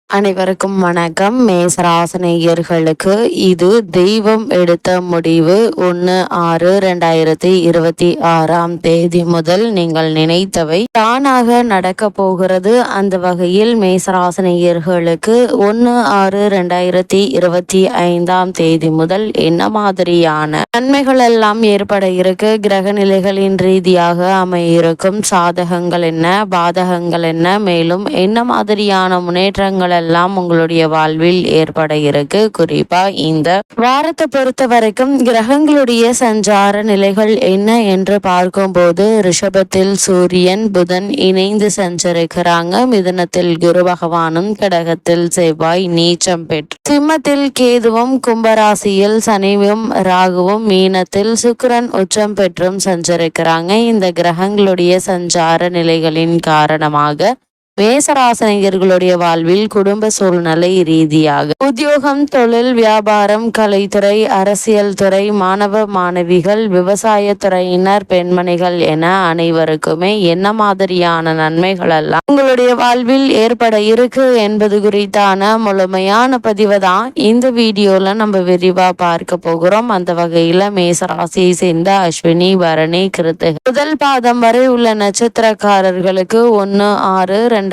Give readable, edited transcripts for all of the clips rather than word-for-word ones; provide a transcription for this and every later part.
அனைவருக்கும் வணக்கம். மேசராசனையர்களுக்கு இது தெய்வம் எடுத்த முடிவு. 1/6/2026 முதல் நீங்கள் நினைத்தவை தானாக நடக்க போகிறது. அந்த வகையில் மேசராசனையர்களுக்கு 1/6/2025 முதல் என்ன மாதிரியான நன்மைகள் எல்லாம் ஏற்பட இருக்கு, கிரக நிலைகளின் ரீதியாக அமைய இருக்கும் சாதகங்கள் என்ன, பாதகங்கள் என்ன, மேலும் என்ன மாதிரியான முன்னேற்றங்கள் எல்லாம் உங்களுடைய வாழ்வில் ஏற்பட இருக்கு. குறிப்பா இந்த வாரத்தை பொறுத்த வரைக்கும் கிரகங்களுடைய சஞ்சார நிலைகள் என்ன என்று பார்க்கும்போது, ரிஷபத்தில் சூரியன் புதன் இணைந்து சஞ்சரிக்கிறாங்க. மிதுனத்தில் குரு பகவானும், கடகத்தில் செவ்வாய் நீச்சம் பெற்று, சிம்மத்தில் கேதுவும், கும்பராசியில் சனியும் ராகுவும், மீனத்தில் சுக்கிரன் உச்சம் பெற்றும் சஞ்சரிக்கிறாங்க. இந்த கிரகங்களுடைய சஞ்சார நிலைகளின் காரணமாக மேசராசனிகர்களுடைய வாழ்வில் குடும்ப சூழ்நிலை ரீதியாக உத்தியோகம், தொழில், வியாபாரம், கலைத்துறை, அரசியல் துறை, மாணவ மாணவிகள், விவசாய துறையினர், பெண்மணிகள் என அனைவருக்குமே என்ன மாதிரியான நன்மைகள் எல்லாம் உங்களுடைய வாழ்வில் ஏற்பட இருக்கு என்பது குறித்தான முழுமையான பதிவை தான் இந்த வீடியோல நம்ம விரிவா பார்க்க போகிறோம். அந்த வகையில மேசராசியை சேர்ந்த அஸ்வினி, பரணி, கிருத்திகை முதல் பாதம் வரை உள்ள நட்சத்திரக்காரர்களுக்கு 1/6/2025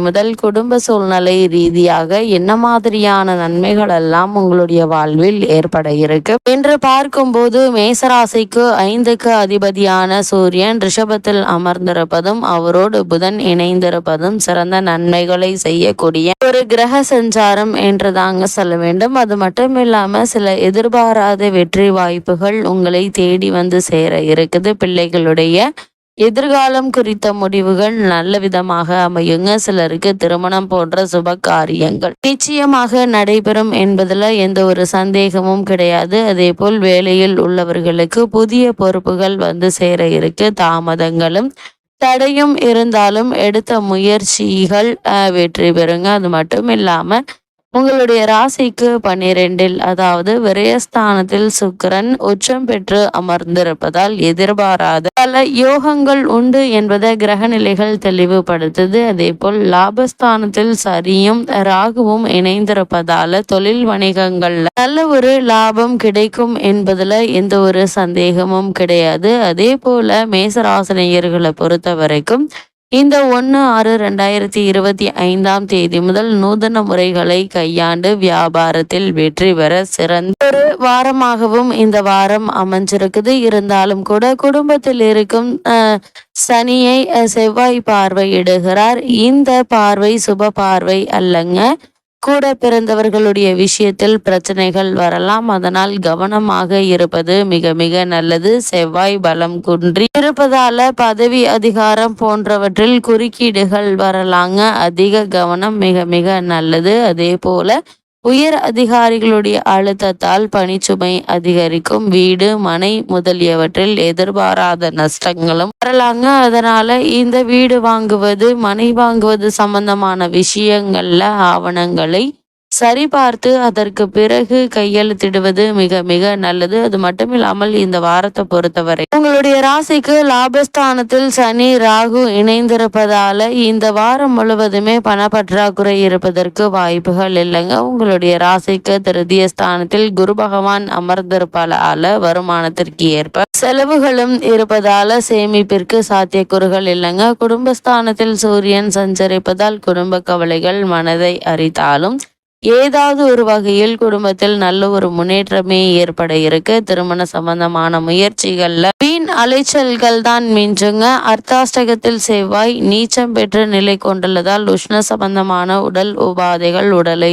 முதல் குடும்ப சூழ்நிலை ரீதியாக என்ன மாதிரியான நன்மைகள் எல்லாம் உங்களுடைய வாழ்வில் ஏற்பட இருக்கு என்று பார்க்கும்போது, மேசராசிக்கு 5க்கு அதிபதியான சூரியன் ரிஷபத்தில் அமர்ந்திருப்பதும் அவரோடு புதன் இணைந்திருப்பதும் சிறந்த நன்மைகளை செய்யக்கூடிய ஒரு கிரக சஞ்சாரம் என்று தாங்க சொல்ல வேண்டும். அது மட்டும் இல்லாம சில எதிர்பாராத வெற்றி வாய்ப்புகள் உங்களை தேடி வந்து சேர இருக்குது. பிள்ளைகளுடைய எதிர்காலம் குறித்த முடிவுகள் நல்ல விதமாக அமையுங்க. சிலருக்கு திருமணம் போன்ற சுப காரியங்கள் நிச்சயமாக நடைபெறும் என்பதுல எந்த ஒரு சந்தேகமும் கிடையாது. அதே போல் வேலையில் உள்ளவர்களுக்கு புதிய பொறுப்புகள் வந்து சேர இருக்கு. தாமதங்களும் தடையும் இருந்தாலும் எடுத்த முயற்சிகள் வெற்றி பெறுங்க. அது மட்டும் இல்லாம உங்களுடைய ராசிக்கு 12 அதாவது விரயஸ்தானத்தில் சுக்கிரன் உச்சம் பெற்று அமர்ந்திருப்பதால் எதிர்பாராத பல யோகங்கள் உண்டு என்பதை கிரக நிலைகள் தெளிவுபடுத்துது. அதே போல் லாபஸ்தானத்தில் சரியும் ராகுவும் இணைந்திருப்பதால தொழில் வணிகங்கள்ல நல்ல ஒரு லாபம் கிடைக்கும் என்பதுல எந்த ஒரு சந்தேகமும் கிடையாது. அதே போல மேசராசினியர்களை பொறுத்த வரைக்கும் இந்த 1/6/2025 முதல் நூதன முறைகளை கையாண்டு வியாபாரத்தில் வெற்றி பெற சிறந்த ஒரு வாரமாகவும் இந்த வாரம் அமைஞ்சிருக்குது. இருந்தாலும் கூட குடும்பத்தில் இருக்கும் சனியை செவ்வாய் பார்வையிடுகிறார். இந்த பார்வை சுப பார்வை அல்லங்க. கூட பிறந்தவர்களுடைய விஷயத்தில் பிரச்சனைகள் வரலாம். அதனால் கவனமாக இருப்பது மிக மிக நல்லது. செவ்வாய் பலம் குன்றி இருப்பதால பதவி, அதிகாரம் போன்றவற்றில் குறுக்கீடுகள் வரலாங்க. அதிக கவனம் மிக மிக நல்லது. அதே போல உயர் அதிகாரிகளுடைய அழுத்தத்தால் பணிச்சுமை அதிகரிக்கும். வீடு, மனை முதலியவற்றில் எதிர்பாராத நஷ்டங்களும் வரலாங்க. அதனால இந்த வீடு வாங்குவது, மனை வாங்குவது சம்பந்தமான விஷயங்கள்ல ஆவணங்களை சரிபார்த்து அதற்கு பிறகு கையெழுத்திடுவது மிக மிக நல்லது. அது மட்டும் இல்லாமல் இந்த வாரத்தை பொறுத்தவரை உங்களுடைய ராசிக்கு லாபஸ்தானத்தில் சனி ராகு இணைந்திருப்பதால இந்த வாரம் முழுவதுமே பணப்பற்றாக்குறை இருப்பதற்கு வாய்ப்புகள் இல்லைங்க. உங்களுடைய ராசிக்கு திருதிய ஸ்தானத்தில் குரு பகவான் அமர்ந்திருப்பதால வருமானத்திற்கு ஏற்ப செலவுகளும் இருப்பதால சேமிப்பிற்கு சாத்தியக்கூறுகள் இல்லைங்க. குடும்பஸ்தானத்தில் சூரியன் சஞ்சரிப்பதால் குடும்ப கவலைகள் மனதை அரித்தாலும் ஏதாவது ஒரு வகையில் குடும்பத்தில் நல்ல ஒரு முன்னேற்றமே ஏற்பட இருக்கு. திருமண சம்பந்தமான முயற்சிகள்ல வீண் அலைச்சல்கள் தான் மிஞ்சுங்க. அர்த்தாஷ்டகத்தில் செவ்வாய் நீச்சம் பெற்று நிலை கொண்டுள்ளதால் உஷ்ண சம்பந்தமான உடல் உபாதைகள் உடலை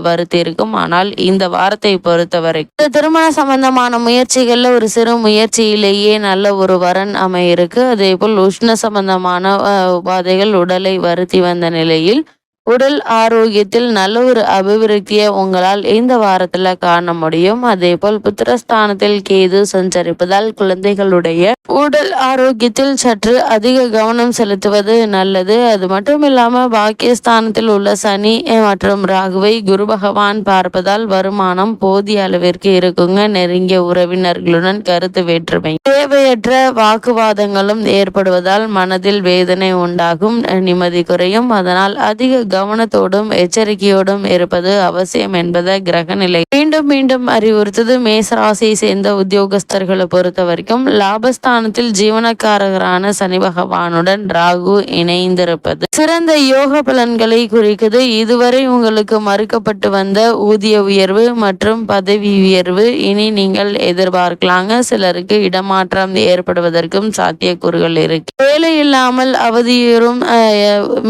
வருத்திருக்கும். ஆனால் இந்த வாரத்தை பொறுத்தவரை திருமண சம்பந்தமான முயற்சிகள்ல ஒரு சிறு முயற்சியிலேயே நல்ல ஒரு வரன் அமையிருக்கு. அதே போல் உஷ்ண சம்பந்தமான உபாதைகள் உடலை வருத்தி வந்த நிலையில் உடல் ஆரோக்கியத்தில் நல்ல ஒரு அபிவிருத்தியை உங்களால் இந்த வாரத்துல காண முடியும். அதே போல் புத்திரஸ்தானத்தில் கேது சஞ்சரிப்பதால் குழந்தைகளுடைய உடல் ஆரோக்கியத்தில் சற்று அதிக கவனம் செலுத்துவது நல்லது. அது மட்டும் இல்லாம பாக்கியஸ்தானத்தில் உள்ள சனி மற்றும் ராகுவை குரு பகவான் பார்ப்பதால் வருமானம் போதிய அளவிற்கு இருக்குங்க. நெருங்கிய உறவினர்களுடன் கருத்து வேற்றுமை, தேவையற்ற வாக்குவாதங்களும் ஏற்படுவதால் மனதில் வேதனை உண்டாகும், நிம்மதி குறையும். அதனால் அதிக கவனத்தோடும் எச்சரிக்கையோடும் இருப்பது அவசியம் என்பதை கிரக நிலை மீண்டும் மீண்டும் அறிவுறுத்தது. மேசராசியை சேர்ந்த உத்தியோகஸ்தர்களை பொறுத்த வரைக்கும் லாபஸ்தானத்தில் ஜீவனக்காரகரான சனி பகவானுடன் ராகு இணைந்திருப்பது சிறந்த யோக பலன்களை குறிக்குது. இதுவரை உங்களுக்கு மறுக்கப்பட்டு வந்த ஊதிய உயர்வு மற்றும் பதவி உயர்வு இனி நீங்கள் எதிர்பார்க்கலாங்க. சிலருக்கு இடமாற்றம் ஏற்படுவதற்கும் சாத்தியக்கூறுகள் இருக்கு. வேலை இல்லாமல் அவதியுறும்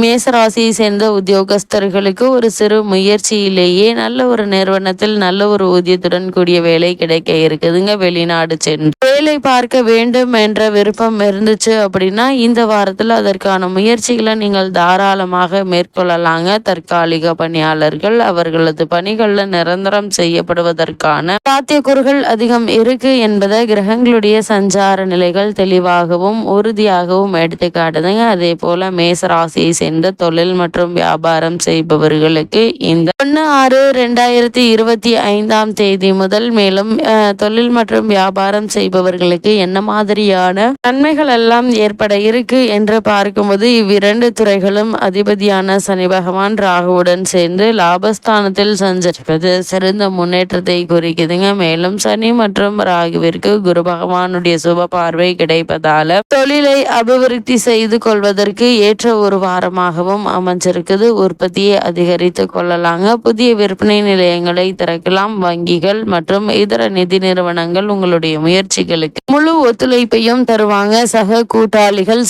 மேசராசியை சேர்ந்த உத்தியோகஸ்தர்களுக்கு ஒரு சிறு முயற்சியிலேயே நல்ல ஒரு நிறுவனத்தில் நல்ல ஒரு ஊதியத்துடன் கூடிய வேலை கிடைக்க இருக்குதுங்க. வெளிநாடு சென்று வேலை பார்க்க வேண்டும் என்ற விருப்பம் இருந்துச்சு அப்படின்னா இந்த வாரத்தில் அதற்கான முயற்சிகளை நீங்கள் தாராளமாக மேற்கொள்ளலாங்க. தற்காலிக பணியாளர்கள் அவர்களது பணிகளில் நிரந்தரம் செய்யப்படுவதற்கான சாத்தியக்கூறுகள் அதிகம் இருக்கு என்பதை கிரகங்களுடைய சஞ்சார நிலைகள் தெளிவாகவும் உறுதியாகவும் எடுத்து காட்டுதுங்க. அதே போல மேசராசியை சேர்ந்த தொழில் மற்றும் வியாபாரம் செய்பவர்களுக்கு இந்த 1/6/2025 முதல் மேலும் தொழில் மற்றும் வியாபாரம் செய்பவர்களுக்கு என்ன மாதிரியான நன்மைகள் எல்லாம் ஏற்பட இருக்கு என்று பார்க்கும்போது இவ்விரண்டு துறைகளும் அதிபதியான சனி பகவான் ராகுவுடன் சேர்ந்து லாபஸ்தானத்தில் சஞ்சரிப்பது சிறந்த முன்னேற்றத்தை குறிக்குதுங்க. மேலும் சனி மற்றும் ராகுவிற்கு குரு பகவானுடைய சுப பார்வை கிடைப்பதால தொழிலை அபிவிருத்தி செய்து கொள்வதற்கு ஏற்ற ஒரு வாரமாகவும் அமைஞ்சிருக்குது. உற்பத்தியை அதிகரித்து கொள்ளலாங்க. புதிய விற்பனை நிலையங்களை திறக்கலாம். வங்கிகள் மற்றும் இதர நிதி நிறுவனங்கள் உங்களுடைய முயற்சிகளுக்கு முழு ஒத்துழைப்பையும் தருவாங்க. சக கூட்டாளிகள்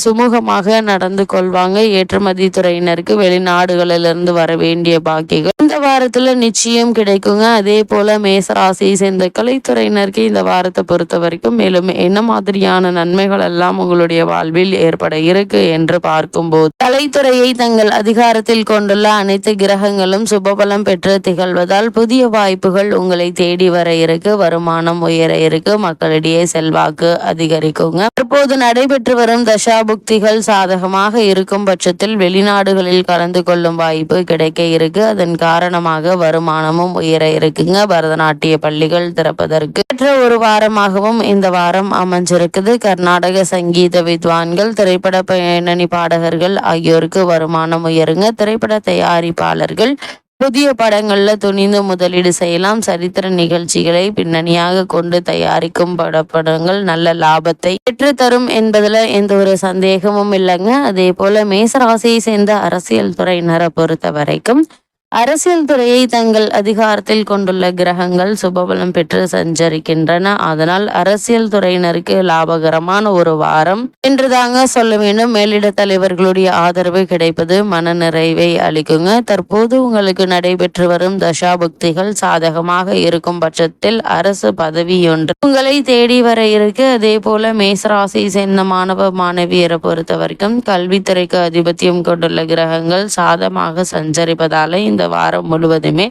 சுமூகமாக நடந்து கொள்வாங்க. ஏற்றுமதி துறையினருக்கு வெளிநாடுகளிலிருந்து வர வேண்டிய பாக்கிகள் இந்த வாரத்துல நிச்சயம் கிடைக்குங்க. அதே போல மேசராசியை சேர்ந்த கலைத்துறையினருக்கு இந்த வாரத்தை பொறுத்த வரைக்கும் மேலும் என்ன மாதிரியான நன்மைகள் எல்லாம் உங்களுடைய வாழ்வில் ஏற்பட இருக்கு என்று பார்க்கும்போது கலைத்துறையை தங்கள் அதிகாரத்தில் கொண்டுள்ள அனைத்து கிரகங்களும் சுபபலம் பெற்று திகழ்வதால் புதிய வாய்ப்புகள் உங்களை தேடி வர இருக்கு. வருமானம் உயர இருக்கு. மக்களிடையே செல்வாக்கு அதிகரிக்குங்க. தற்போது நடைபெற்று வரும் தசாபுக்திகள் சாதகமாக இருக்கும் பட்சத்தில் வெளிநாடுகளில் கலந்து கொள்ளும் வாய்ப்பு கிடைக்க இருக்கு. அதன் காரணமாக வருமானமும் உயர இருக்குங்க. பரதநாட்டிய பள்ளிகள் திறப்பதற்கு ஏற்ற ஒரு வாரமாகவும் இந்த வாரம் அமைஞ்சிருக்குது. கர்நாடக சங்கீத வித்வான்கள், திரைப்பட பின்னணி பாடகர்கள் ஆகியோருக்கு வருமானம் உயருங்க. திரைப்பட தயாரிப்பாளர்கள் புதிய படங்கள்ல துணிந்து முதலீடு செய்யலாம். சரித்திர நிகழ்ச்சிகளை பின்னணியாக கொண்டு தயாரிக்கும் படங்கள் நல்ல லாபத்தை பெற்றுத்தரும் என்பதுல எந்த ஒரு சந்தேகமும் இல்லைங்க. அதே போல மேசராசியை சேர்ந்த அரசியல் துறையினரை பொறுத்த வரைக்கும் அரசியல் துறையை தங்கள் அதிகாரத்தில் கொண்டுள்ள கிரகங்கள் சுபபலம் பெற்று சஞ்சரிக்கின்றன. அதனால் அரசியல் துறையினருக்கு லாபகரமான ஒரு வாரம் என்று தாங்க சொல்ல வேண்டும். மேலிட தலைவர்களுடைய ஆதரவு கிடைப்பது மன நிறைவை அளிக்குங்க. தற்போது உங்களுக்கு நடைபெற்று வரும் தசாபுக்திகள் சாதகமாக இருக்கும் பட்சத்தில் அரசு பதவி ஒன்று உங்களை தேடி வர இருக்கு. அதே போல மேசராசியை சேர்ந்த மாணவ மாணவியரை பொறுத்த வரைக்கும் கல்வித்துறைக்கு அதிபத்தியம் கொண்டுள்ள கிரகங்கள் சாதமாக சஞ்சரிப்பதால இந்த வாரம் முழுவதுமே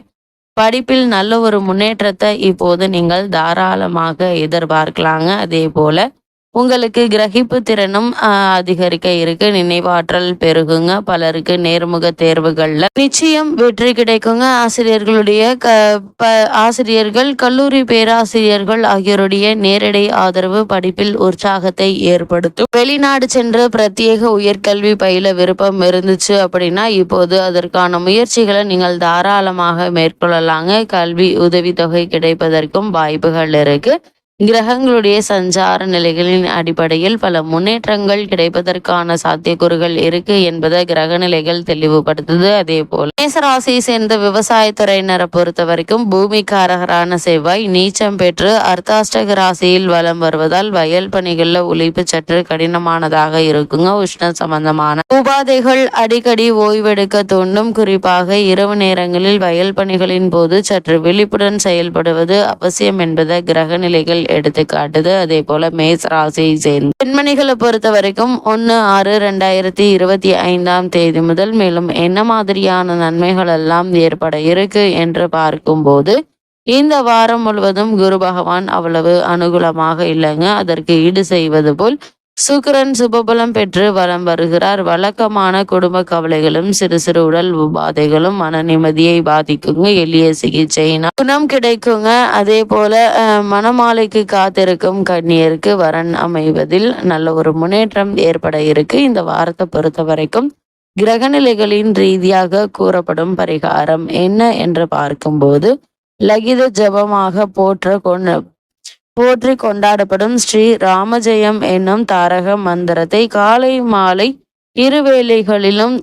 படிப்பில் நல்ல ஒரு முன்னேற்றத்தை இப்போது நீங்கள் தாராளமாக எதிர்பார்க்கலாங்க. அதே போல உங்களுக்கு கிரகிப்பு திறனும் அதிகரிக்க இருக்கு. நினைவாற்றல் பெருகுங்க. பலருக்கு நேர்முக தேர்வுகள்ல நிச்சயம் வெற்றி கிடைக்குங்க. ஆசிரியர்கள் கல்லூரி பேராசிரியர்கள் ஆகியோருடைய நேரடி ஆதரவு படிப்பில் உற்சாகத்தை ஏற்படுத்தும். வெளிநாடு சென்று பிரத்யேக உயர்கல்வி பயில விருப்பம் இருந்துச்சு அப்படின்னா இப்போது அதற்கான முயற்சிகளை நீங்கள் தாராளமாக மேற்கொள்ளலாங்க. கல்வி உதவித்தொகை கிடைப்பதற்கும் வாய்ப்புகள் இருக்கு. கிரகங்களுடைய சஞ்சார நிலைகளின் அடிப்படையில் பல முன்னேற்றங்கள் கிடைப்பதற்கான சாத்தியக்கூறுகள் இருக்கு என்பதை கிரக நிலைகள் தெளிவுபடுத்துது. அதே போல மேசராசியை சேர்ந்த விவசாயத்துறையினரை பொறுத்த வரைக்கும் பூமிக்காரகரான செவ்வாய் நீச்சம் பெற்று அர்த்தாஷ்டக ராசியில் வலம் வருவதால் வயல் பணிகள்ல உழைப்பு சற்று கடினமானதாக இருக்குங்க. உஷ்ண சம்பந்தமான உபாதைகள் அடிக்கடி ஓய்வெடுக்க தூண்டும். குறிப்பாக இரவு நேரங்களில் வயல் பணிகளின் போது சற்று விழிப்புடன் செயல்படுவது அவசியம் என்பதை கிரக நிலைகள் எடுத்து காட்டுது. அதே போல மேச ராசியை சேர்ந்த பெண்மணிகளை பொறுத்த வரைக்கும் 1/6/2025 முதல் மேலும் என்ன மாதிரியான நன்மைகள் எல்லாம் ஏற்பட இருக்கு என்று பார்க்கும்போது, இந்த வாரம் முழுவதும் குரு பகவான் அவ்வளவு அனுகூலமாக இல்லைங்க. அதற்கு ஈடு செய்வது போல் சுக்கிரன் சுபபலம் பெற்று வலம் வருகிறார். வழக்கமான குடும்ப கவலைகளும் சிறு சிறு உடல் உபாதைகளும் மன நிம்மதியை பாதிக்குங்க. எளிய சிகிச்சையினால் குணம் கிடைக்குங்க. அதே போல மணமாலைக்கு காத்திருக்கும் கன்னியருக்கு வரன் அமைவதில் நல்ல ஒரு முன்னேற்றம் ஏற்பட இருக்கு. இந்த வாரத்தை பொறுத்த வரைக்கும் கிரகநிலைகளின் ரீதியாக கூறப்படும் பரிகாரம் என்ன என்று பார்க்கும்போது, லகித ஜபமாக போற்றி கொண்டாடப்படும் ஸ்ரீ ராமஜெயம் என்னும் தாரக மந்திரத்தை காலை மாலை இருவேளைகளிலும்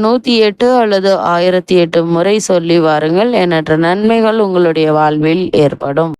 108 அல்லது 1008 முறை சொல்லி வாருங்கள். எண்ணற்ற நன்மைகள் உங்களுடைய வாழ்வில் ஏற்படும்.